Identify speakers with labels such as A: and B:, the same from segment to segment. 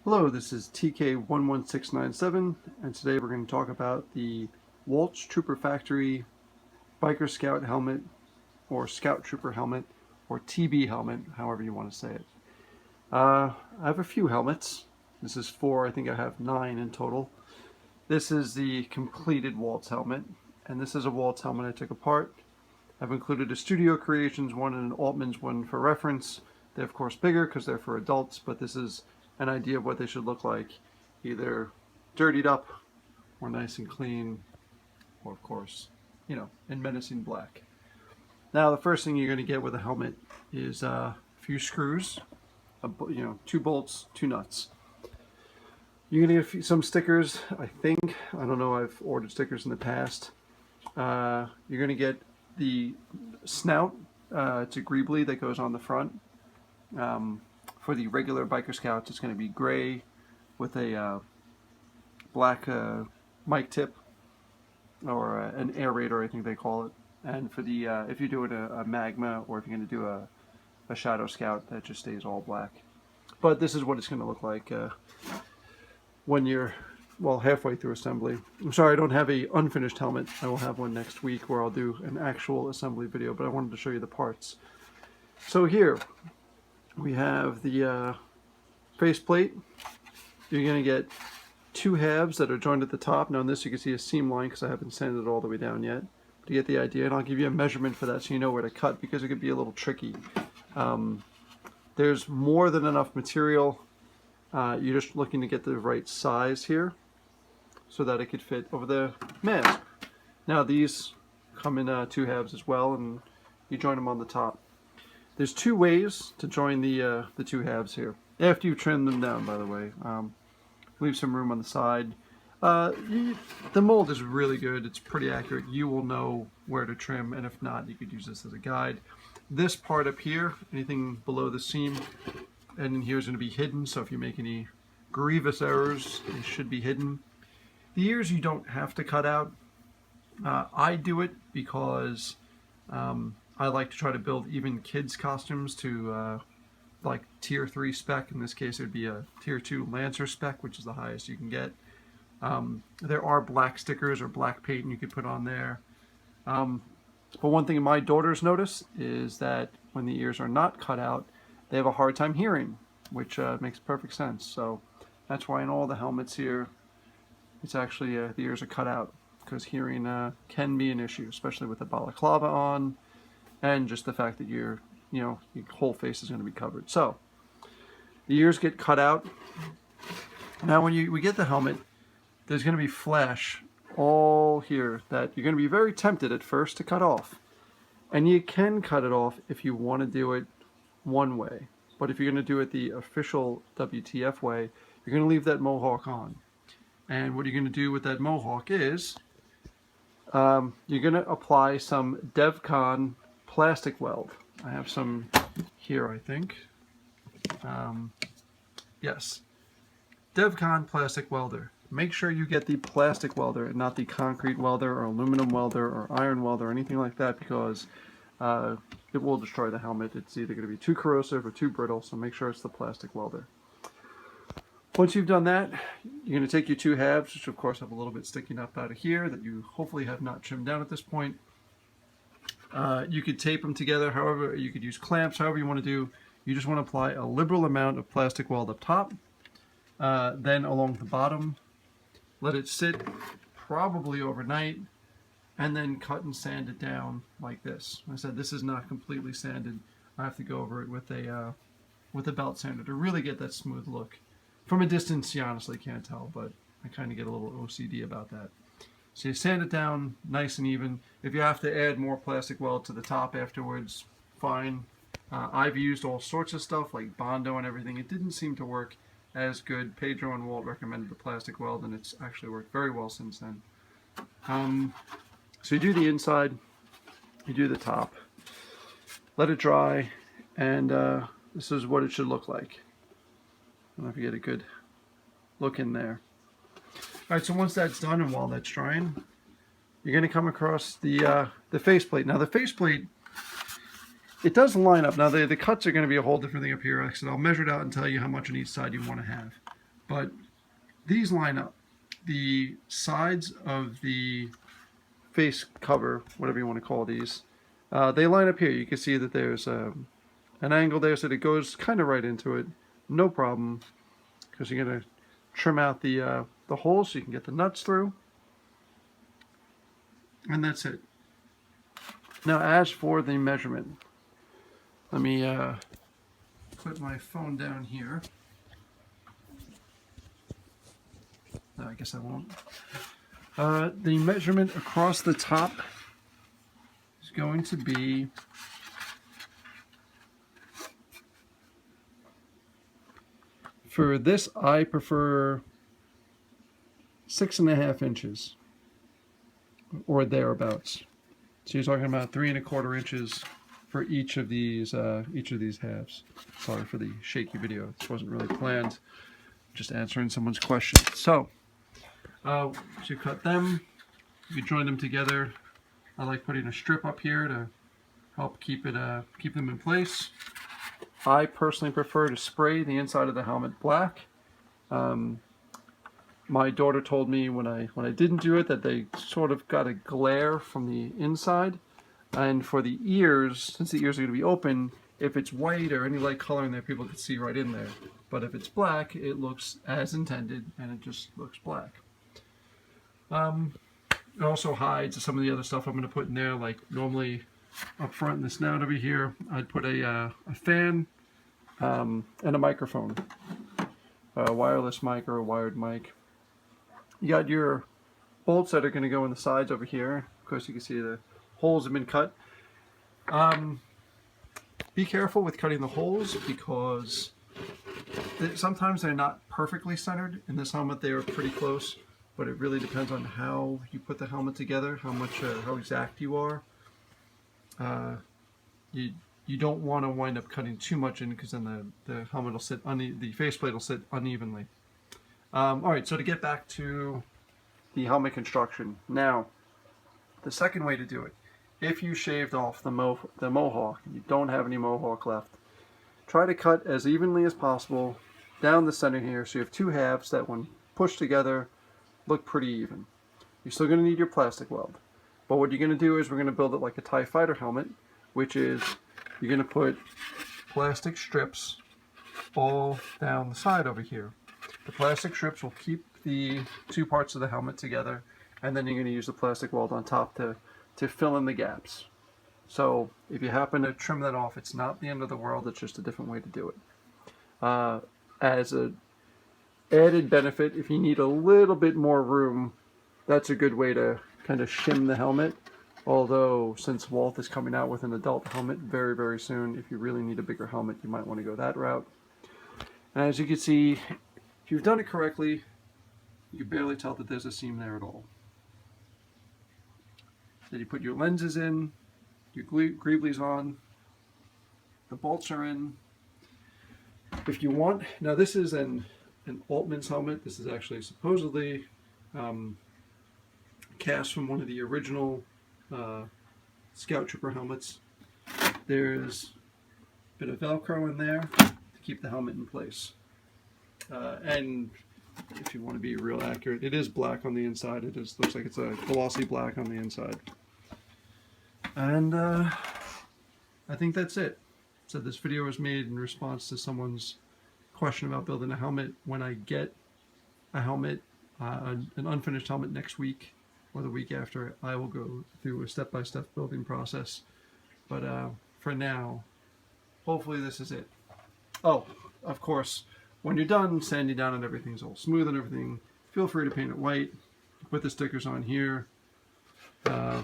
A: Hello, this is TK11697, and today we're going to talk about the Walt Trooper Factory Biker Scout helmet, or Scout Trooper helmet, or TB helmet, however you want to say it. I have a few helmets. This is 4, I think I have 9 in total. This is the completed Walt's helmet, and this is a Walt's helmet I took apart. I've included a Studio Creations one and an Altman's one for reference. They're of course bigger because they're for adults, but this is an idea of what they should look like, either dirtied up or nice and clean, or of course, in menacing black. Now the first thing you're going to get with a helmet is a few screws, 2 bolts, 2 nuts. You're going to get some stickers, I think. I don't know, I've ordered stickers in the past. You're going to get the snout. It's a greebly that goes on the front. For the regular Biker Scouts, it's going to be gray with a black mic tip, or an aerator, I think they call it. And for the if you're doing a magma, or if you're going to do a Shadow Scout, that just stays all black. But this is what it's going to look like when you're, well, halfway through assembly. I'm sorry I don't have a unfinished helmet. I will have one next week where I'll do an actual assembly video, but I wanted to show you the parts. So here we have the faceplate. You're going to get 2 halves that are joined at the top. Now in this you can see a seam line because I haven't sanded it all the way down yet. But you get the idea, and I'll give you a measurement for that so you know where to cut, because it could be a little tricky. There's more than enough material. You're just looking to get the right size here so that it could fit over the mask. Now these come in 2 halves as well, and you join them on the top. There's 2 ways to join the 2 halves here. After you trim them down, by the way. Leave some room on the side. The mold is really good. It's pretty accurate. You will know where to trim, and if not, you could use this as a guide. This part up here, anything below the seam, and in here is going to be hidden, so if you make any grievous errors, they should be hidden. The ears you don't have to cut out. I do it because I like to try to build even kids' costumes to like tier 3 spec. In this case, it would be a tier 2 Lancer spec, which is the highest you can get. There are black stickers or black paint you could put on there. But one thing my daughters notice is that when the ears are not cut out, they have a hard time hearing, which makes perfect sense. So that's why in all the helmets here, it's actually the ears are cut out, because hearing can be an issue, especially with the balaclava on. And just the fact that your whole face is going to be covered. So the ears get cut out. Now when we get the helmet, there's going to be flesh all here that you're going to be very tempted at first to cut off. And you can cut it off if you want to do it one way. But if you're going to do it the official WTF way, you're going to leave that mohawk on. And what you're going to do with that mohawk is you're going to apply some DevCon plastic weld. I have some here, I think. Yes. DevCon plastic welder. Make sure you get the plastic welder and not the concrete welder or aluminum welder or iron welder or anything like that, because it will destroy the helmet. It's either going to be too corrosive or too brittle, so make sure it's the plastic welder. Once you've done that, you're going to take your 2 halves, which of course have a little bit sticking up out of here that you hopefully have not trimmed down at this point. You could tape them together, however, you could use clamps, however you want to do. You just want to apply a liberal amount of plastic weld up top, then along the bottom, let it sit probably overnight, and then cut and sand it down like this. I said this is not completely sanded. I have to go over it with a belt sander to really get that smooth look. From a distance, you honestly can't tell, but I kind of get a little OCD about that. So you sand it down nice and even. If you have to add more plastic weld to the top afterwards, fine. I've used all sorts of stuff like Bondo and everything. It didn't seem to work as good. Pedro and Walt recommended the plastic weld, and it's actually worked very well since then. So you do the inside, you do the top, let it dry, and this is what it should look like. I don't know if you get a good look in there. Alright, so once that's done and while that's drying, you're going to come across the faceplate. Now the faceplate, it does line up. Now the cuts are going to be a whole different thing up here. Like I said, I'll measure it out and tell you how much on each side you want to have. but these line up. The sides of the face cover, whatever you want to call these, they line up here. You can see that there's an angle there, so it goes kind of right into it. No problem, because you're going to trim out the holes so you can get the nuts through. And that's it. Now, as for the measurement, let me put my phone down here. No, I guess I won't. The measurement across the top is going to be for this, I prefer 6.5 inches or thereabouts. So you're talking about 3 1/4 inches for each of these halves. Sorry for the shaky video. This wasn't really planned. Just answering someone's question. So you cut them. You join them together. I like putting a strip up here to help keep them in place. I personally prefer to spray the inside of the helmet black. My daughter told me when I didn't do it that they sort of got a glare from the inside. And for the ears, since the ears are going to be open, if it's white or any light color in there, people can see right in there. But if it's black, it looks as intended, and it just looks black. It also hides some of the other stuff I'm going to put in there, like normally up front in the snout over here, I'd put a fan and a microphone, a wireless mic or a wired mic. You got your bolts that are going to go in the sides over here. Of course, you can see the holes have been cut. Be careful with cutting the holes because sometimes they're not perfectly centered. In this helmet, they are pretty close, but it really depends on how you put the helmet together, how exact you are. You don't want to wind up cutting too much in because then the helmet will sit the faceplate will sit unevenly. All right, so to get back to the helmet construction. Now, the second way to do it, if you shaved off the mohawk, you don't have any mohawk left, try to cut as evenly as possible down the center here so you have two halves that when pushed together look pretty even. You're still going to need your plastic weld, but what you're going to do is we're going to build it like a TIE fighter helmet, which is you're going to put plastic strips all down the side over here. The plastic strips will keep the two parts of the helmet together, and then you're going to use the plastic weld on top to fill in the gaps. So if you happen to trim that off, it's not the end of the world, it's just a different way to do it. As an added benefit, if you need a little bit more room, that's a good way to kind of shim the helmet. Although, since Walt is coming out with an adult helmet very, very soon, if you really need a bigger helmet, you might want to go that route. And as you can see, if you've done it correctly, you can barely tell that there's a seam there at all. Then you put your lenses in, your greeblies on, the bolts are in. If you want, now this is an Altman's helmet. This is actually supposedly cast from one of the original Scout Trooper helmets. There's a bit of Velcro in there to keep the helmet in place. And if you want to be real accurate, it is black on the inside. It looks like it's a glossy black on the inside. And I think that's it. So this video was made in response to someone's question about building a helmet. When I get a helmet, an unfinished helmet next week or the week after, I will go through a step-by-step building process. But for now, hopefully this is it. Oh, of course, when you're done sanding down and everything's all smooth and everything, feel free to paint it white. Put the stickers on here. I'll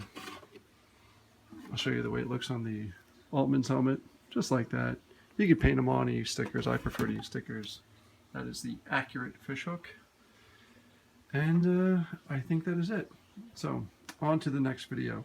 A: show you the way it looks on the Altman's helmet, just like that. You can paint them on and use stickers. I prefer to use stickers. That is the accurate fishhook. And I think that is it. So, on to the next video.